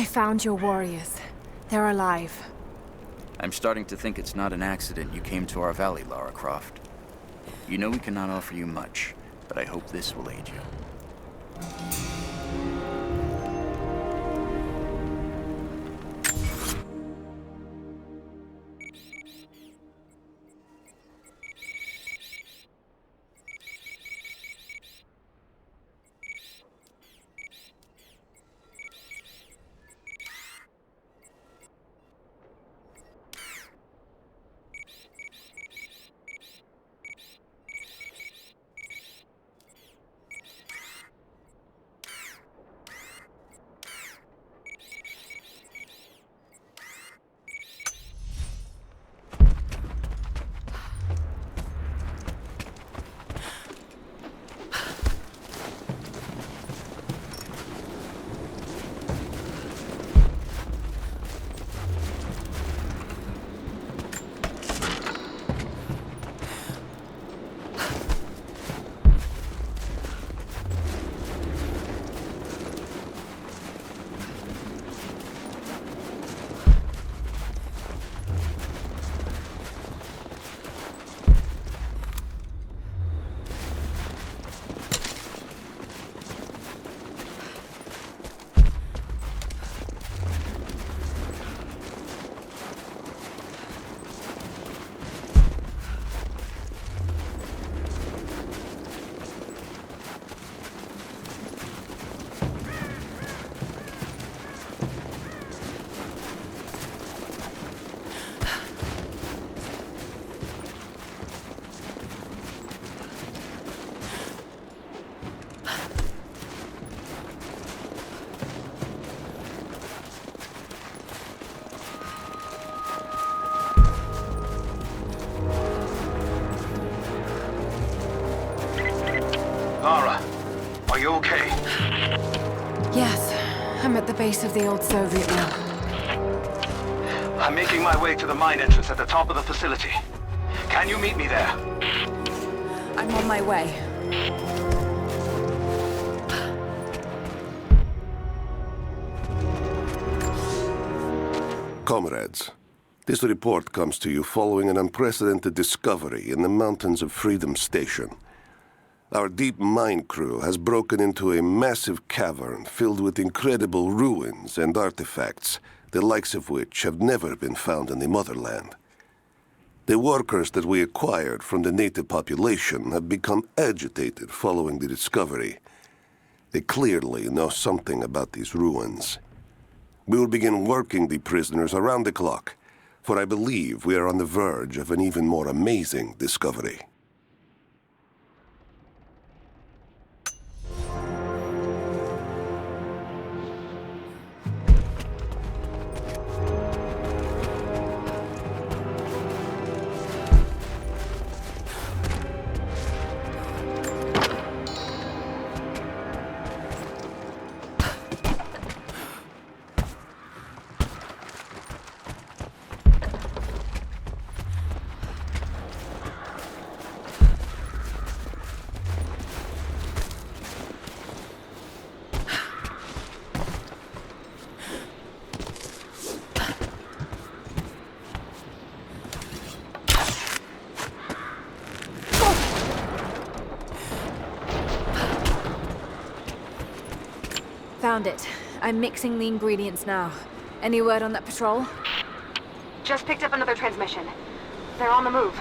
found your warriors. They're alive. I'm starting to think it's not an accident you came to our valley, Lara Croft. You know we cannot offer you much, but I hope this will aid you. Lara, are you okay? Yes, I'm at the base of the old Soviet mill. I'm making my way to the mine entrance at the top of the facility. Can you meet me there? I'm on my way. Comrades, this report comes to you following an unprecedented discovery in the mountains of Freedom Station. Our deep mine crew has broken into a massive cavern filled with incredible ruins and artifacts, the likes of which have never been found in the motherland. The workers that we acquired from the native population have become agitated following the discovery. They clearly know something about these ruins. We will begin working the prisoners around the clock, for I believe we are on the verge of an even more amazing discovery. Found it. I'm mixing the ingredients now. Any word on that patrol? Just picked up another transmission. They're on the move.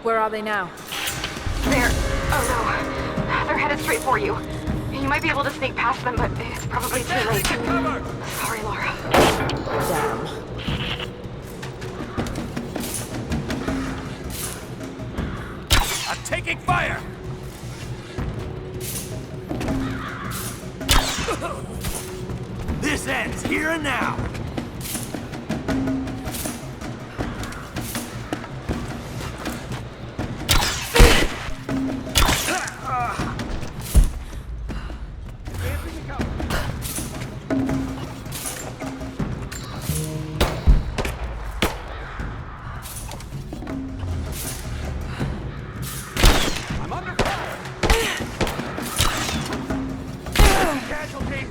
Where are they now? Oh no. They're headed straight for you. You might be able to sneak past them, but it's probably too late. Sorry, Lara. Damn. I'm taking fire! This ends here and now! I'm under fire! Casualty!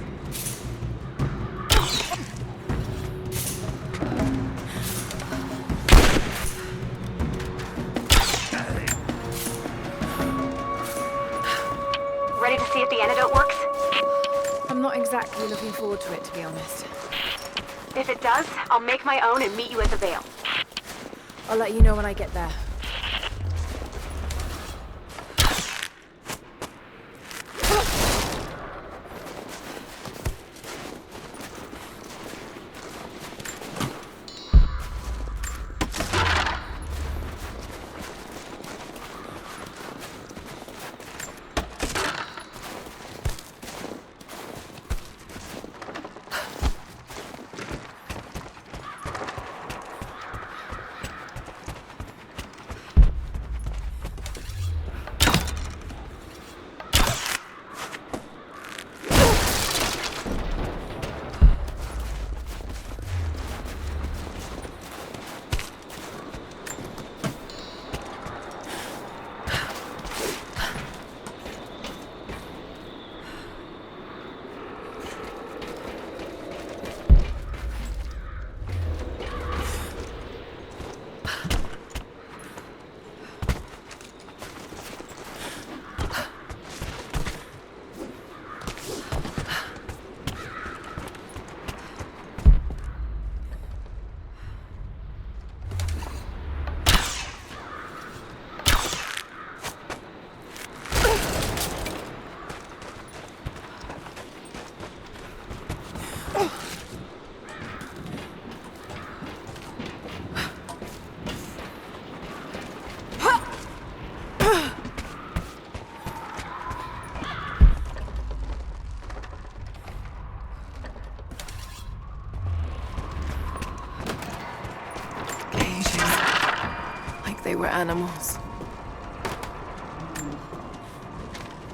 the antidote works? I'm not exactly looking forward to it, to be honest. If it does, I'll make my own and meet you at the Vale. I'll let you know when I get there. They were animals.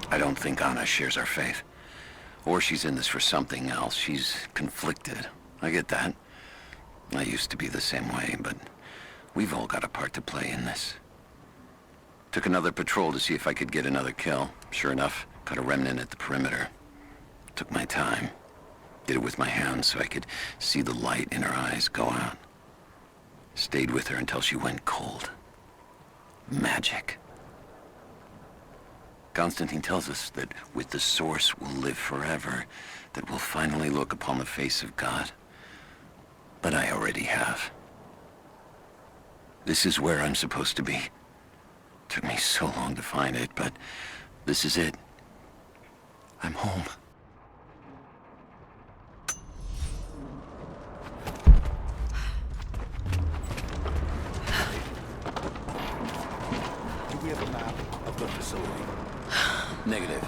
I don't think Anna shares our faith. Or she's in this for something else. She's conflicted. I get that. I used to be the same way, but we've all got a part to play in this. Took another patrol to see if I could get another kill. Sure enough, caught a remnant at the perimeter. Took my time. Did it with my hands so I could see the light in her eyes go out. Stayed with her until she went cold. Magic. Constantine tells us that with the Source we'll live forever, that we'll finally look upon the face of God. But I already have. This is where I'm supposed to be. Took me so long to find it, but this is it. I'm home. Do we have a map of the facility? Negative.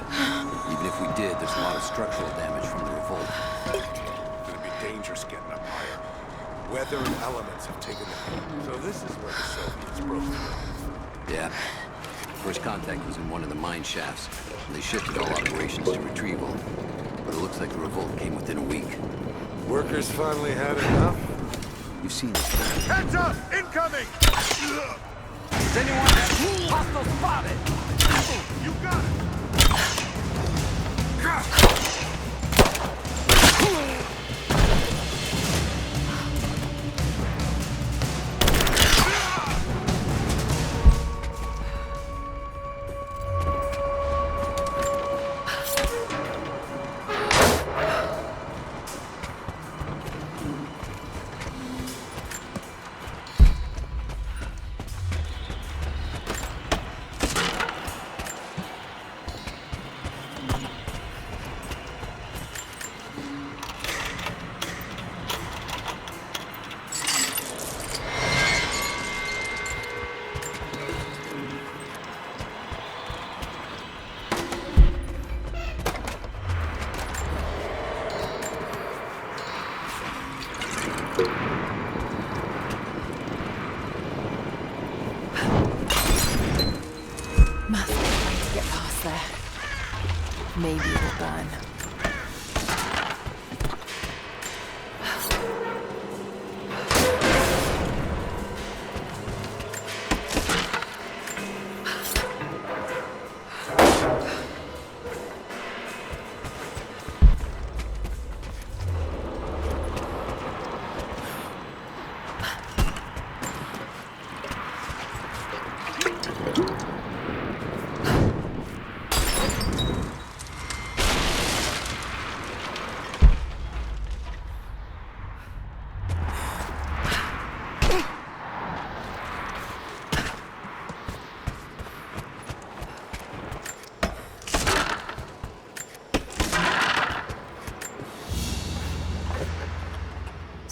Even if we did, there's a lot of structural damage from the revolt. It's gonna be dangerous getting up higher. Weather and elements have taken the... So this is where the Soviets broke through. Yeah. First contact was in one of the mine shafts. They shifted all operations to retrieval. But it looks like the revolt came within a week. Workers finally had enough? You've seen it. Heads up! Incoming! Does anyone have hostile spotted? You got it!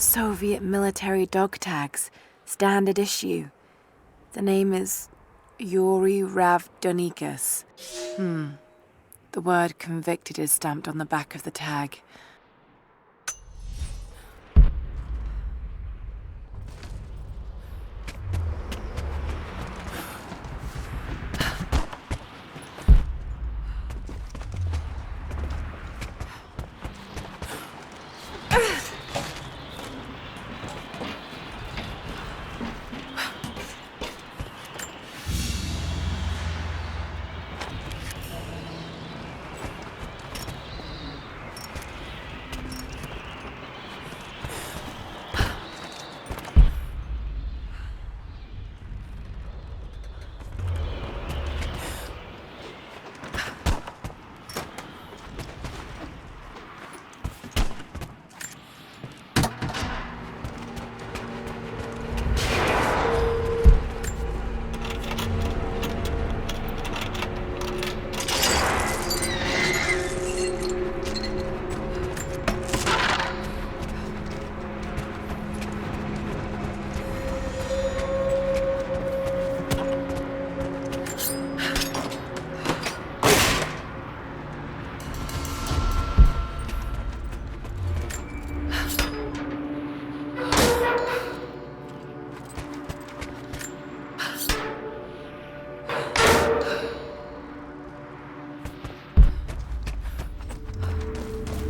Soviet military dog tags, standard issue. The name is Yuri Ravdonikas. The word convicted is stamped on the back of the tag.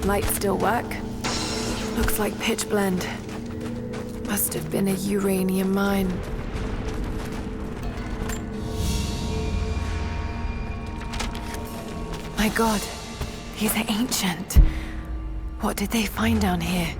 Lights still work. Looks like pitch blend. Must have been a uranium mine. My God, these are ancient. What did they find down here?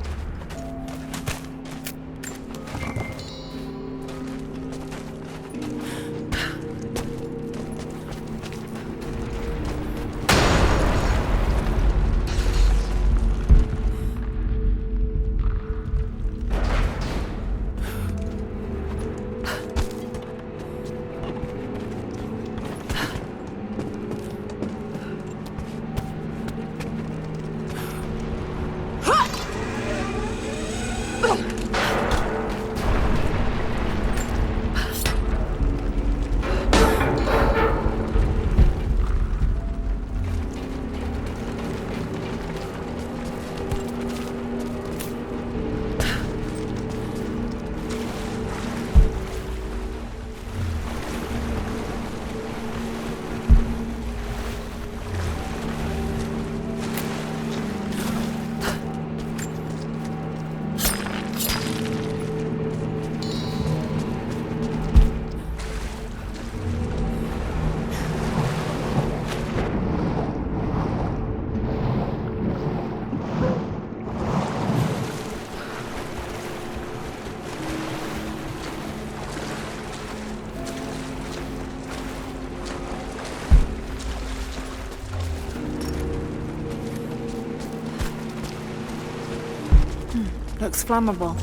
Looks flammable.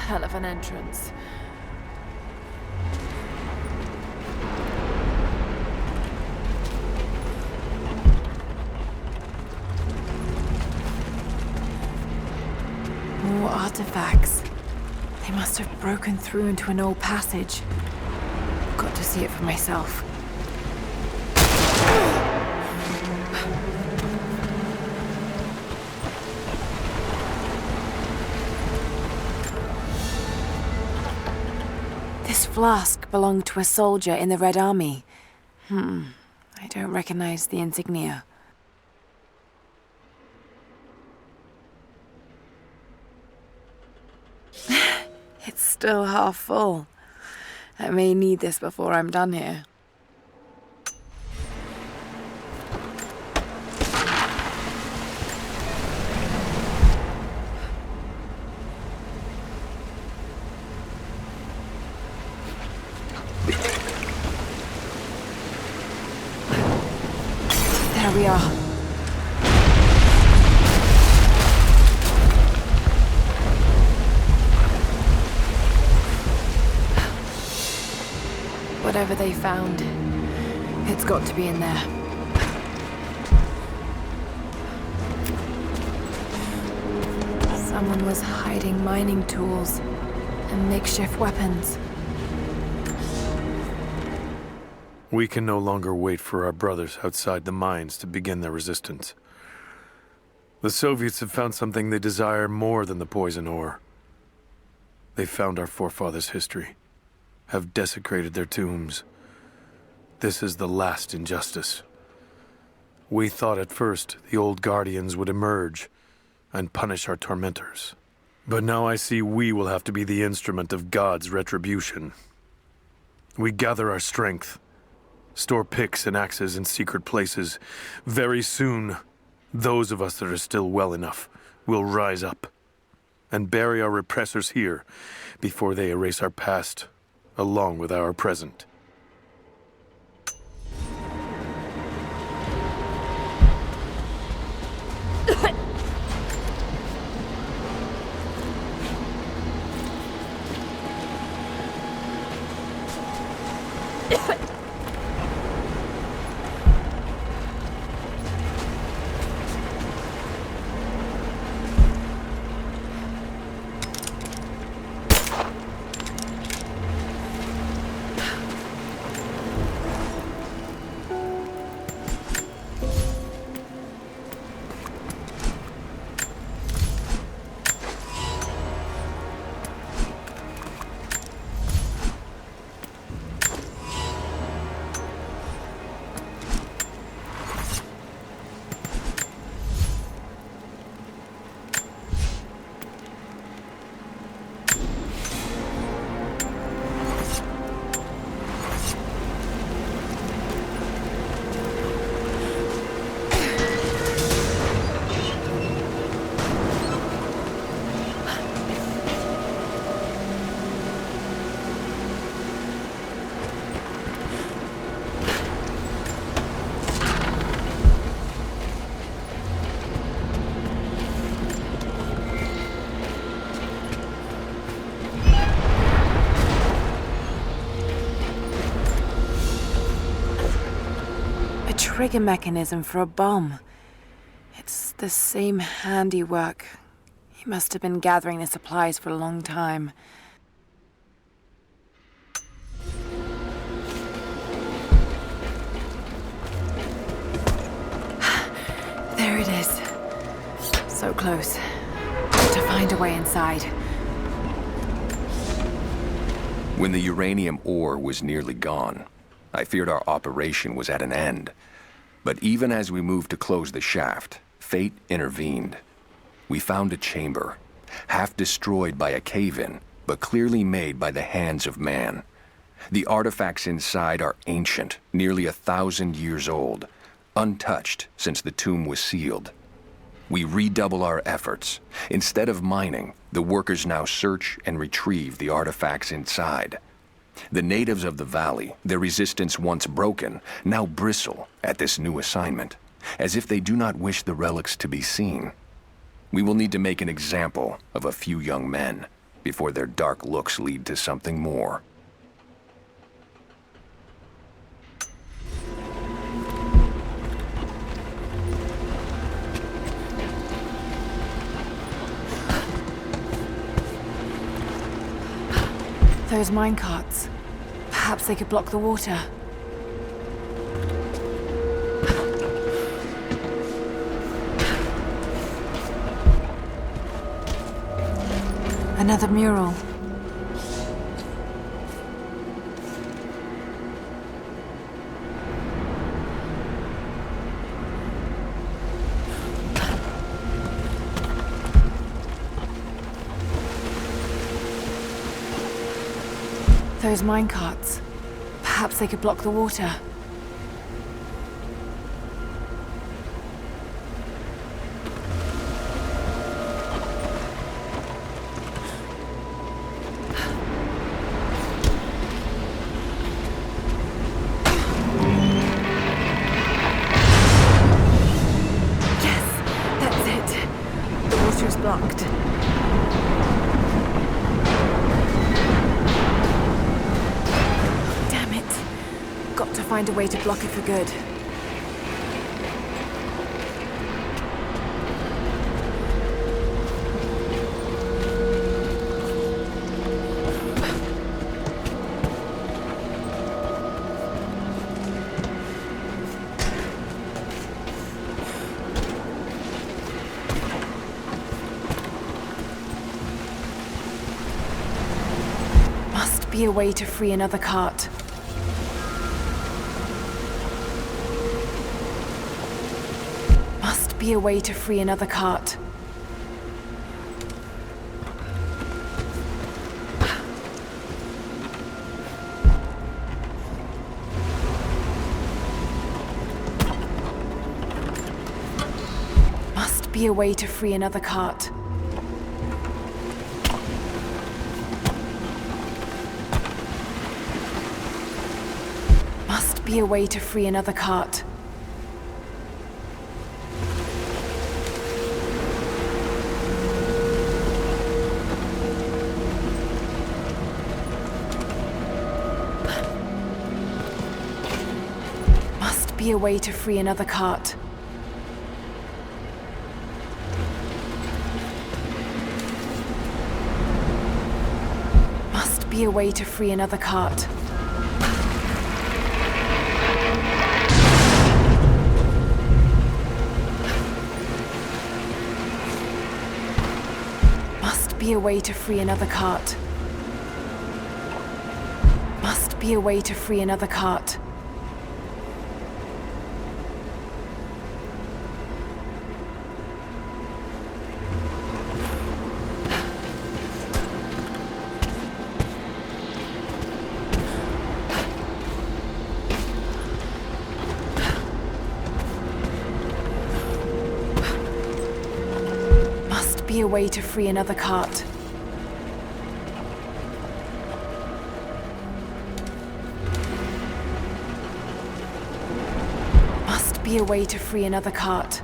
Hell of an entrance. More artifacts. They must have broken through into an old passage. Got to see it for myself. This flask belonged to a soldier in the Red Army. I don't recognize the insignia. It's still half full. I may need this before I'm done here. There we are. Whatever they found, it's got to be in there. Someone was hiding mining tools and makeshift weapons. We can no longer wait for our brothers outside the mines to begin their resistance. The Soviets have found something they desire more than the poison ore. They found our forefathers' history, have desecrated their tombs. This is the last injustice. We thought at first the old guardians would emerge and punish our tormentors. But now I see we will have to be the instrument of God's retribution. We gather our strength, store picks and axes in secret places. Very soon, those of us that are still well enough will rise up and bury our repressors here before they erase our past along with our present. Trigger mechanism for a bomb. It's the same handiwork. He must have been gathering the supplies for a long time. There it is. So close. Got to find a way inside. When the uranium ore was nearly gone, I feared our operation was at an end. But even as we moved to close the shaft, fate intervened. We found a chamber, half destroyed by a cave-in, but clearly made by the hands of man. The artifacts inside are ancient, nearly 1,000 years old, untouched since the tomb was sealed. We redouble our efforts. Instead of mining, the workers now search and retrieve the artifacts inside. The natives of the valley, their resistance once broken, now bristle at this new assignment, as if they do not wish the relics to be seen. We will need to make an example of a few young men before their dark looks lead to something more. Those minecarts. Perhaps they could block the water. Another mural. Those minecarts. Perhaps they could block the water. Blocked. Damn it. Got to find a way to block it for good. Be a way to free another cart. Must be a way to free another cart. Must be a way to free another cart. Be a way to free another cart. Must be a way to free another cart. Must be a way to free another cart. Be a way to free another cart. Must be a way to free another cart. Be a way to free another cart. Must be a way to free another cart.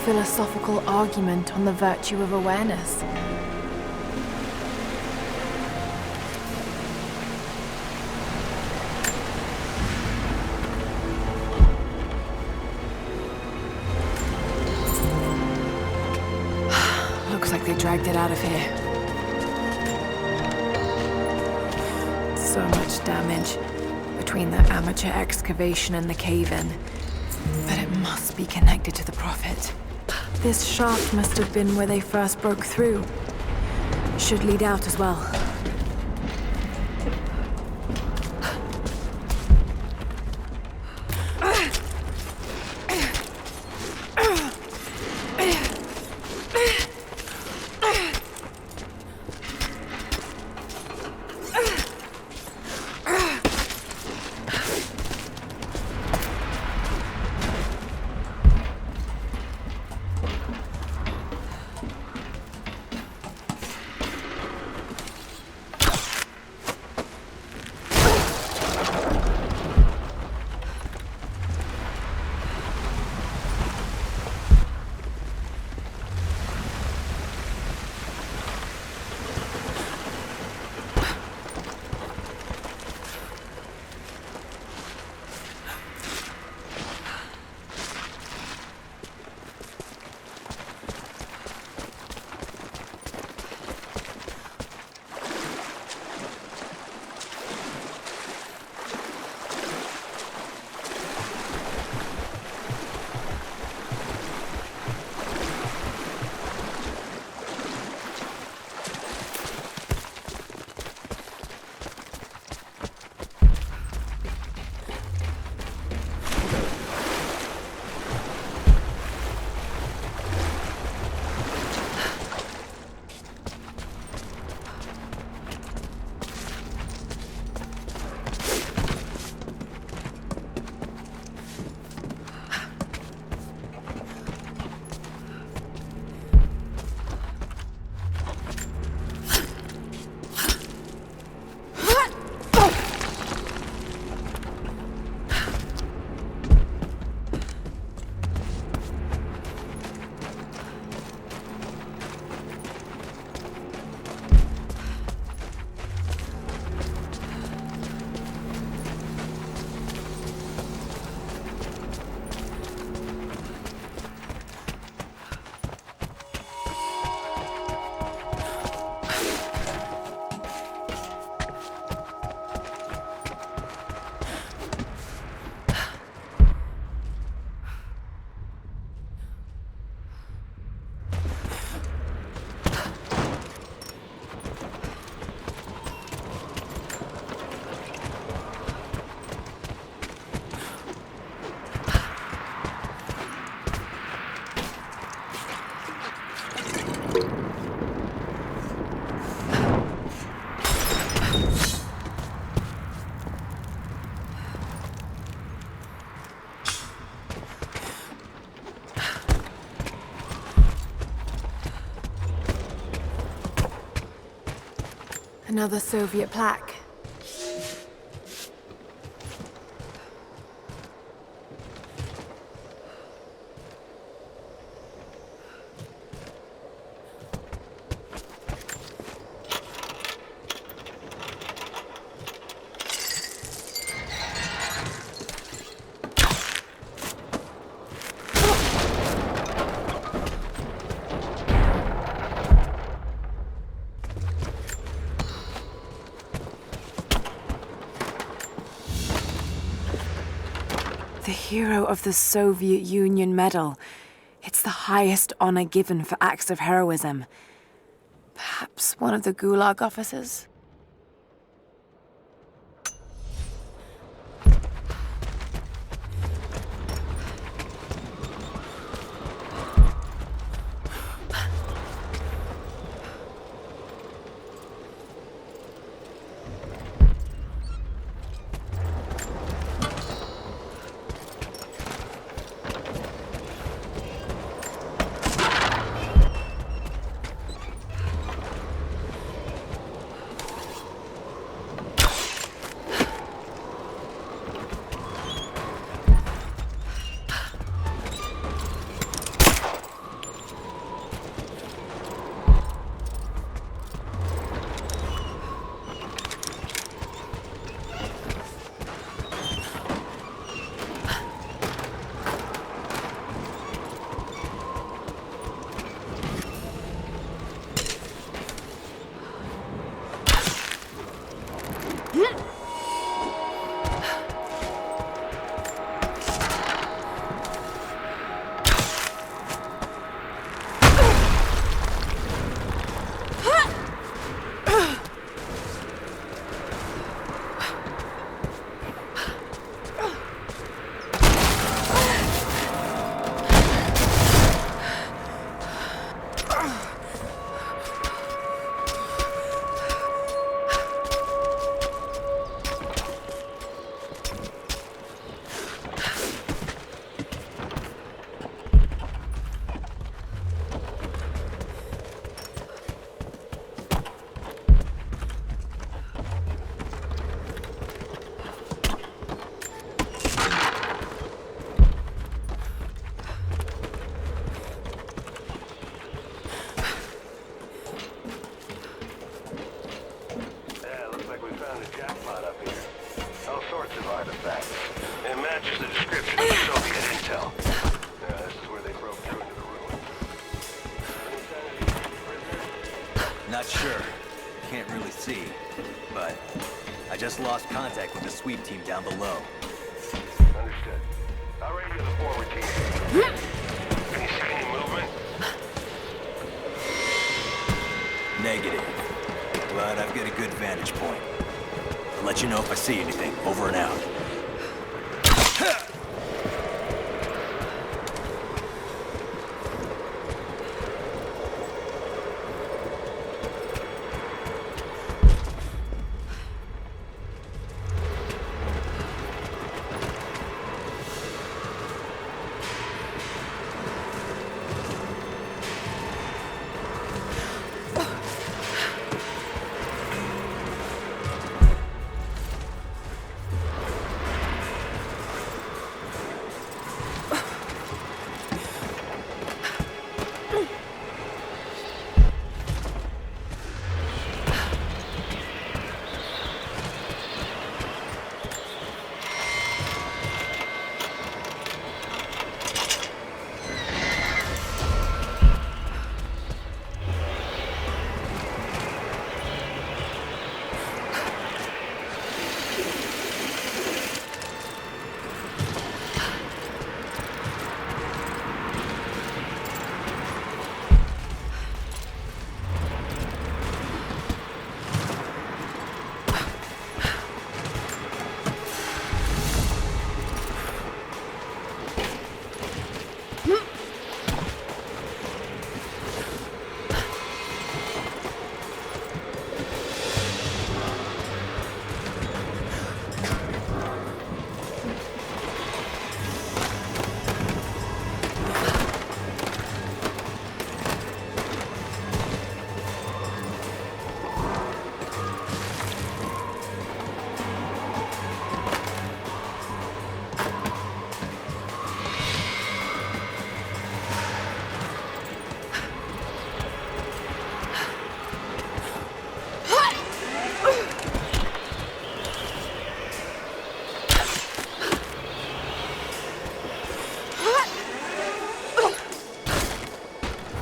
Philosophical argument on the virtue of awareness. Looks like they dragged it out of here. So much damage. between the amateur excavation and the cave-in. But it must be connected to the Prophet. This shaft must have been where they first broke through. Should lead out as well. Another Soviet plaque. The Hero of the Soviet Union Medal. It's the highest honor given for acts of heroism. Perhaps one of the Gulag officers? spot up here. All sorts of artifacts. It matches the description of Soviet intel. Yeah, this is where they broke through into the ruins. Any sign of these prisoners? Not sure. Can't really see. But I just lost contact with the sweep team down below. Understood. I'll radio the forward team. Can you see any movement? Negative. But I've got a good vantage point. I'll let you know if I see anything. Over and out.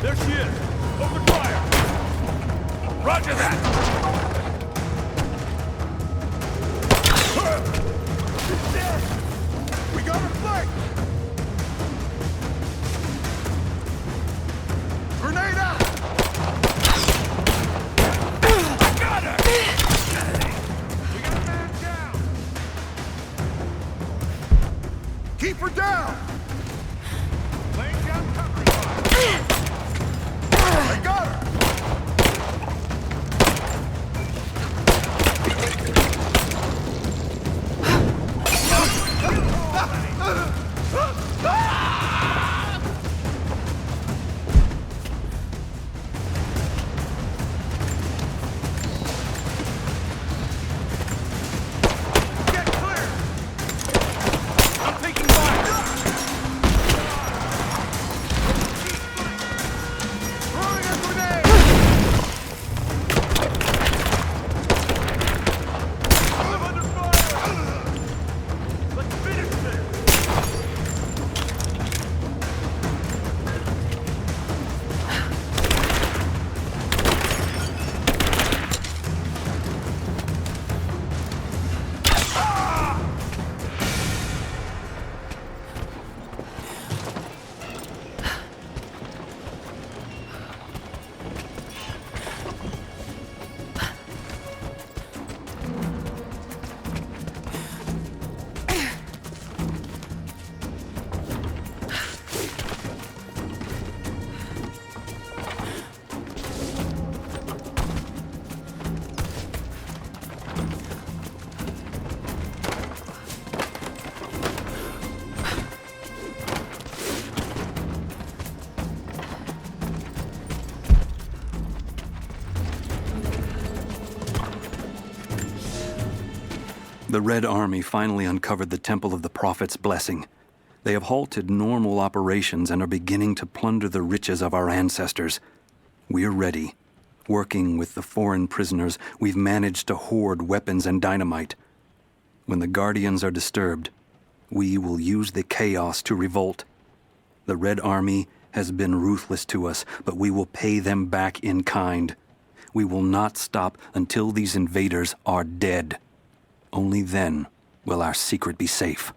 There she is! Open fire! Roger that! She's dead! We got her flanked! Grenade out! I got her! We got a man down! Keep her down! Laying down covering fire! I got her! Get clear! I'm taking fire! Throwing a grenade! I'm under fire! Let's finish this! The Red Army finally uncovered the Temple of the Prophet's Blessing. They have halted normal operations and are beginning to plunder the riches of our ancestors. We're ready. Working with the foreign prisoners, we've managed to hoard weapons and dynamite. When the Guardians are disturbed, we will use the chaos to revolt. The Red Army has been ruthless to us, but we will pay them back in kind. We will not stop until these invaders are dead. Only then will our secret be safe.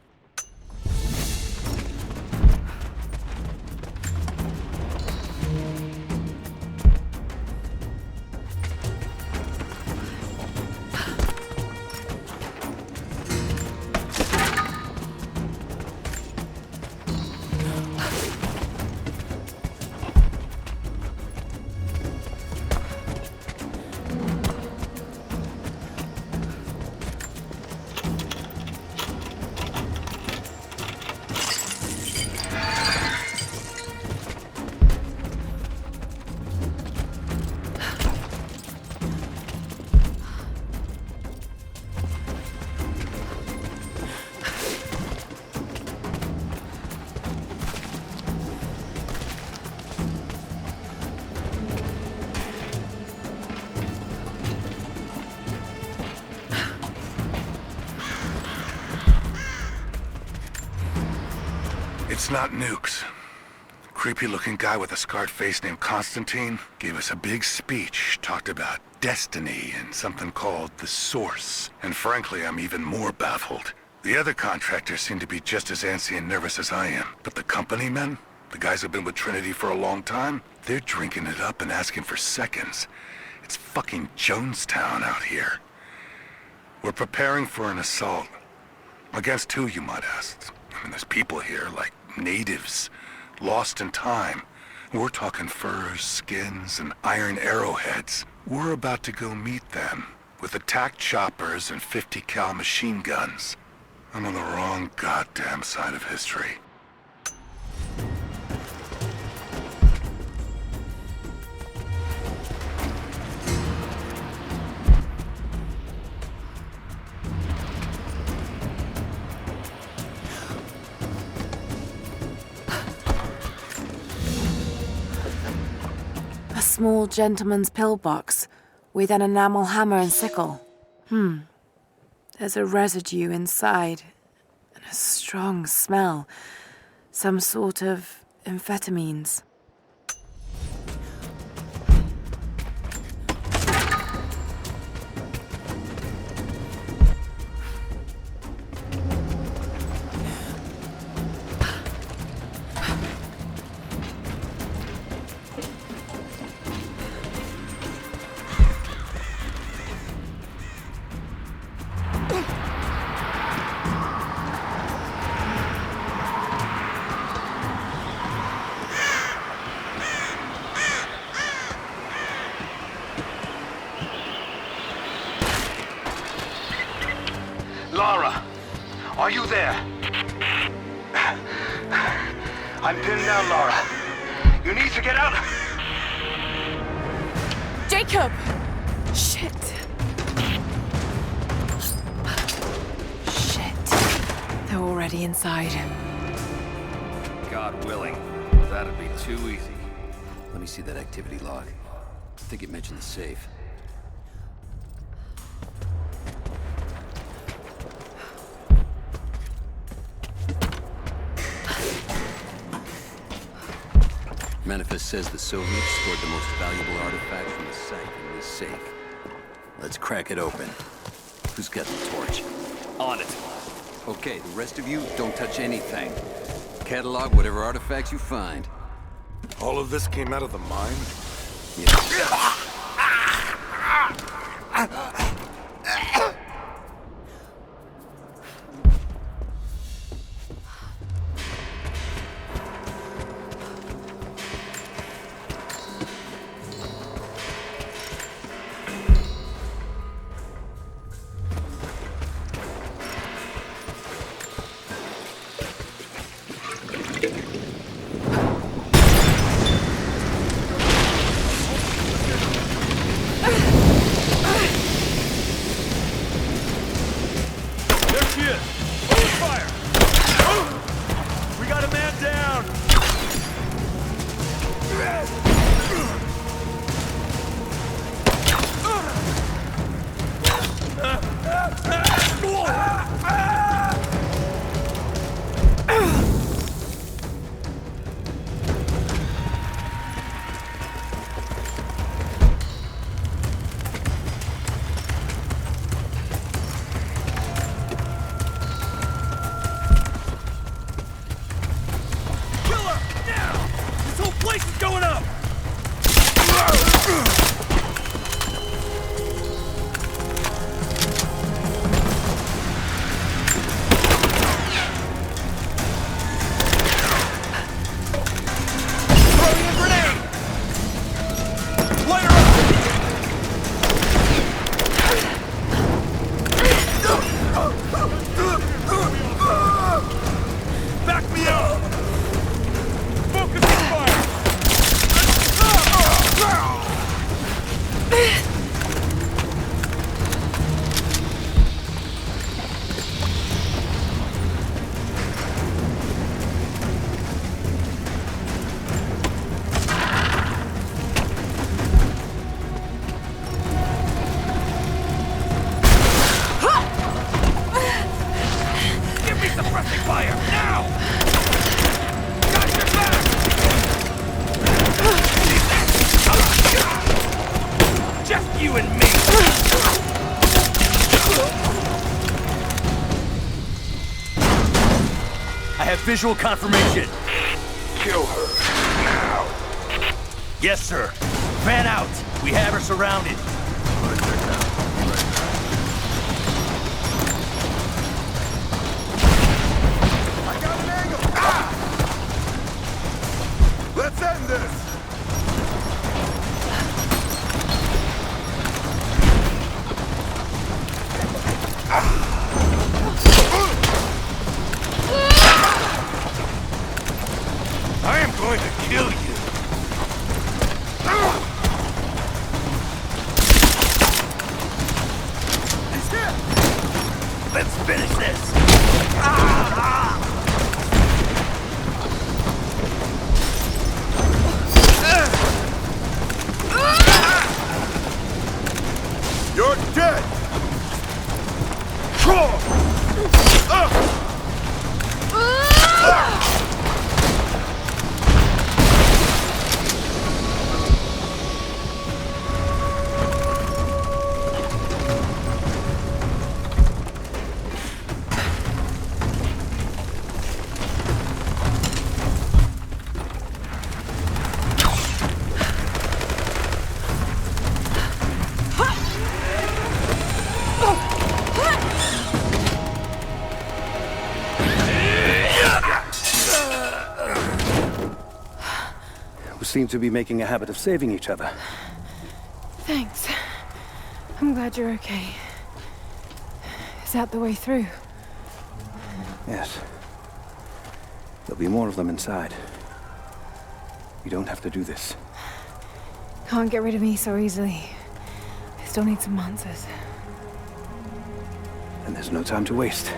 It's not nukes. Creepy-looking guy with a scarred face named Constantine gave us a big speech, talked about destiny and something called the Source. And frankly, I'm even more baffled. The other contractors seem to be just as antsy and nervous as I am. But the company men, the guys who've been with Trinity for a long time, they're drinking it up and asking for seconds. It's fucking Jonestown out here. We're preparing for an assault. Against who, you might ask? I mean, there's people here, like natives, lost in time. We're talking furs, skins, and iron arrowheads. We're about to go meet them with attack choppers and 50 cal machine guns. I'm on the wrong goddamn side of history. A small gentleman's pillbox with an enamel hammer and sickle. There's a residue inside and a strong smell. Some sort of amphetamines. Lara, are you there? I'm pinned down, Lara. You need to get out. Jacob! Shit. They're already inside. God willing, that'd be too easy. Let me see that activity log. I think it mentioned the safe. Manifest says the Soviets stored the most valuable artifact from the site in this safe. Let's crack it open. Who's got the torch? On it. Okay, the rest of you, don't touch anything. Catalog whatever artifacts you find. All of this came out of the mine? Yeah. Back me up! Focusing fire! Give me suppressing fire, now! Got your back! Just you and me! I have visual confirmation. Kill her. Now. Yes, sir. Fan out. We have her surrounded. I got an angle. Ah! Let's end this. I am going to kill you. Let's finish this. You're dead. We seem to be making a habit of saving each other. Thanks. I'm glad you're okay. Is that the way through? Yes. There'll be more of them inside. You don't have to do this. Can't get rid of me so easily. I still need some answers. And there's no time to waste.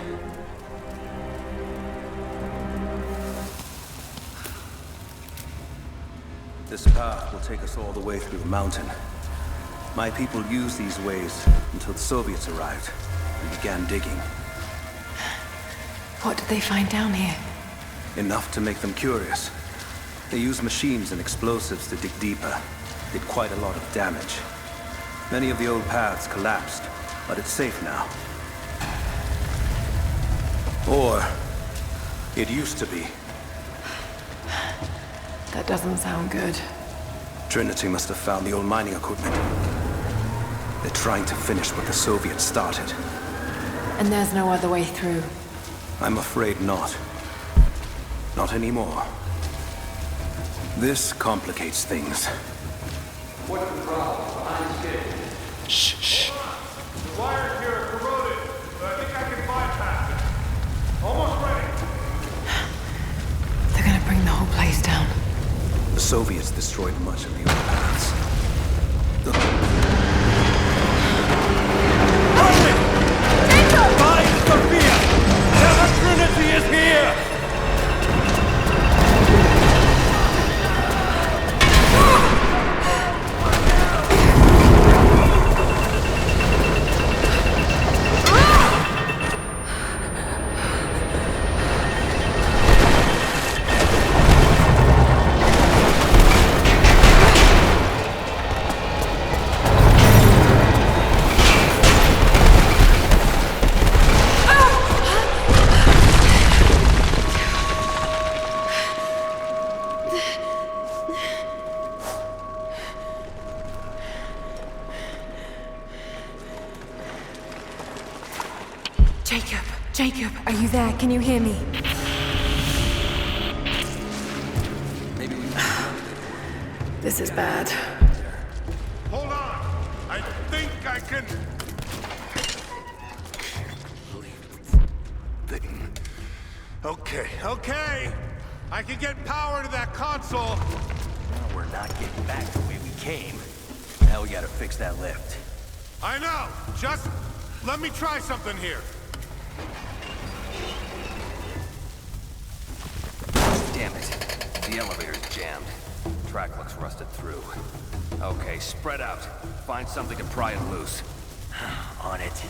This path will take us all the way through the mountain. My people used these ways until the Soviets arrived and began digging. What did they find down here? Enough to make them curious. They used machines and explosives to dig deeper. Did quite a lot of damage. Many of the old paths collapsed, but it's safe now. Or it used to be. That doesn't sound good. Trinity must have found the old mining equipment. They're trying to finish what the Soviets started. And there's no other way through. I'm afraid not. Not anymore. This complicates things. What's the problem? Behind schedule. Shh. The wires here are corroded, but I think I can bypass it. Almost ready. They're gonna bring the whole place down. The Soviets destroyed much of the old paths. Find Sophia! Terra Trinity is here! Jacob, are you there? Can you hear me? This is bad. Hold on. I think I can... something. Okay. I can get power to that console. Well, we're not getting back the way we came. Now we gotta fix that lift. I know! Just let me try something here. Damn it. The elevator's jammed. Track looks rusted through. Okay, spread out. Find something to pry it loose. On it.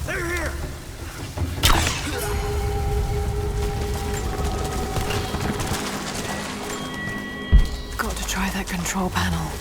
They're here! Got to try that control panel.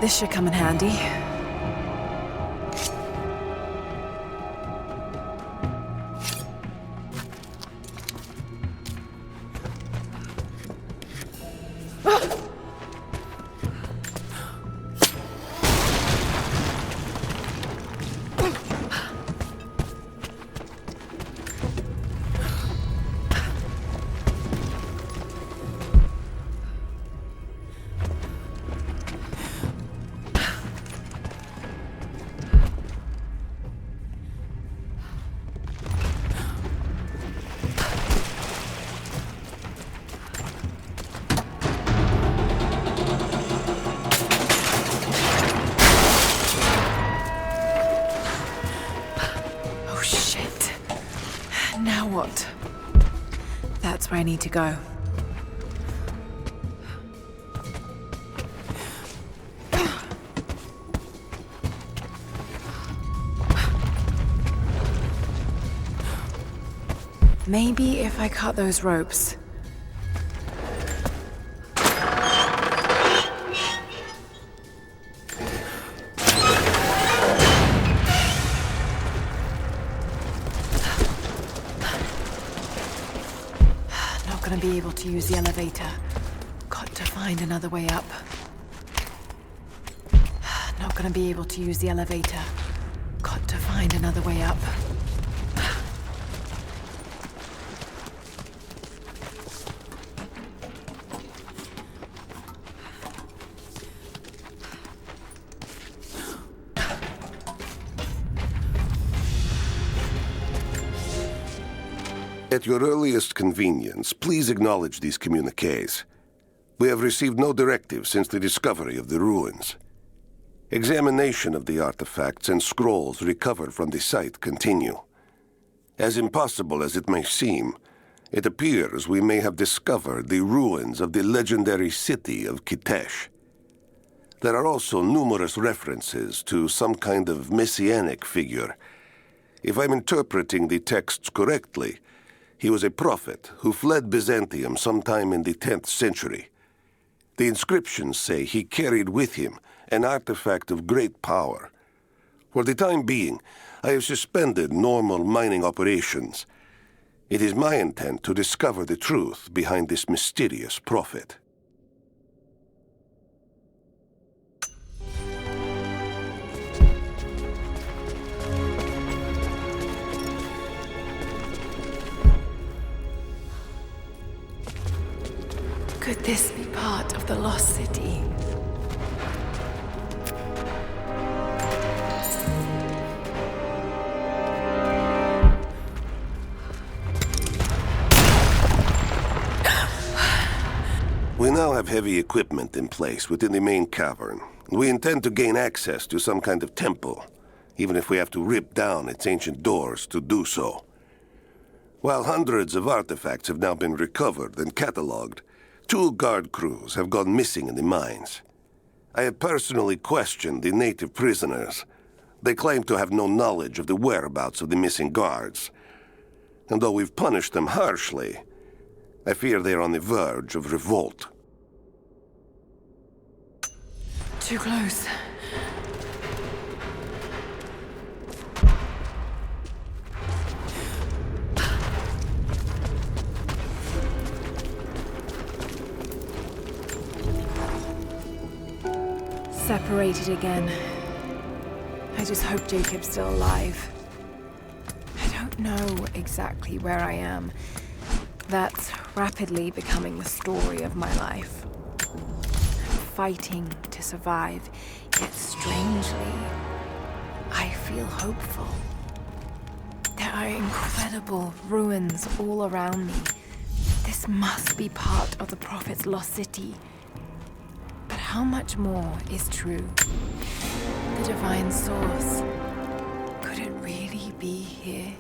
This should come in handy. Now what? That's where I need to go. Maybe if I cut those ropes. Be able to use the elevator. Got to find another way up. Not gonna be able to use the elevator. Got to find another way up. At your earliest convenience, please acknowledge these communiques. We have received no directives since the discovery of the ruins. Examination of the artifacts and scrolls recovered from the site continue. As impossible as it may seem, it appears we may have discovered the ruins of the legendary city of Kitezh. There are also numerous references to some kind of messianic figure. If I'm interpreting the texts correctly, he was a prophet who fled Byzantium sometime in the 10th century. The inscriptions say he carried with him an artifact of great power. For the time being, I have suspended normal mining operations. It is my intent to discover the truth behind this mysterious prophet. Could this be part of the Lost City? We now have heavy equipment in place within the main cavern. We intend to gain access to some kind of temple, even if we have to rip down its ancient doors to do so. While hundreds of artifacts have now been recovered and catalogued, 2 guard crews have gone missing in the mines. I have personally questioned the native prisoners, They claim to have no knowledge of the whereabouts of the missing guards. And though we've punished them harshly, I fear they're on the verge of revolt. Too close. Separated again. I just hope Jacob's still alive. I don't know exactly where I am. That's rapidly becoming the story of my life. I'm fighting to survive, yet strangely, I feel hopeful. There are incredible ruins all around me. This must be part of the Prophet's lost city. But how much more is true? The divine source, could it really be here?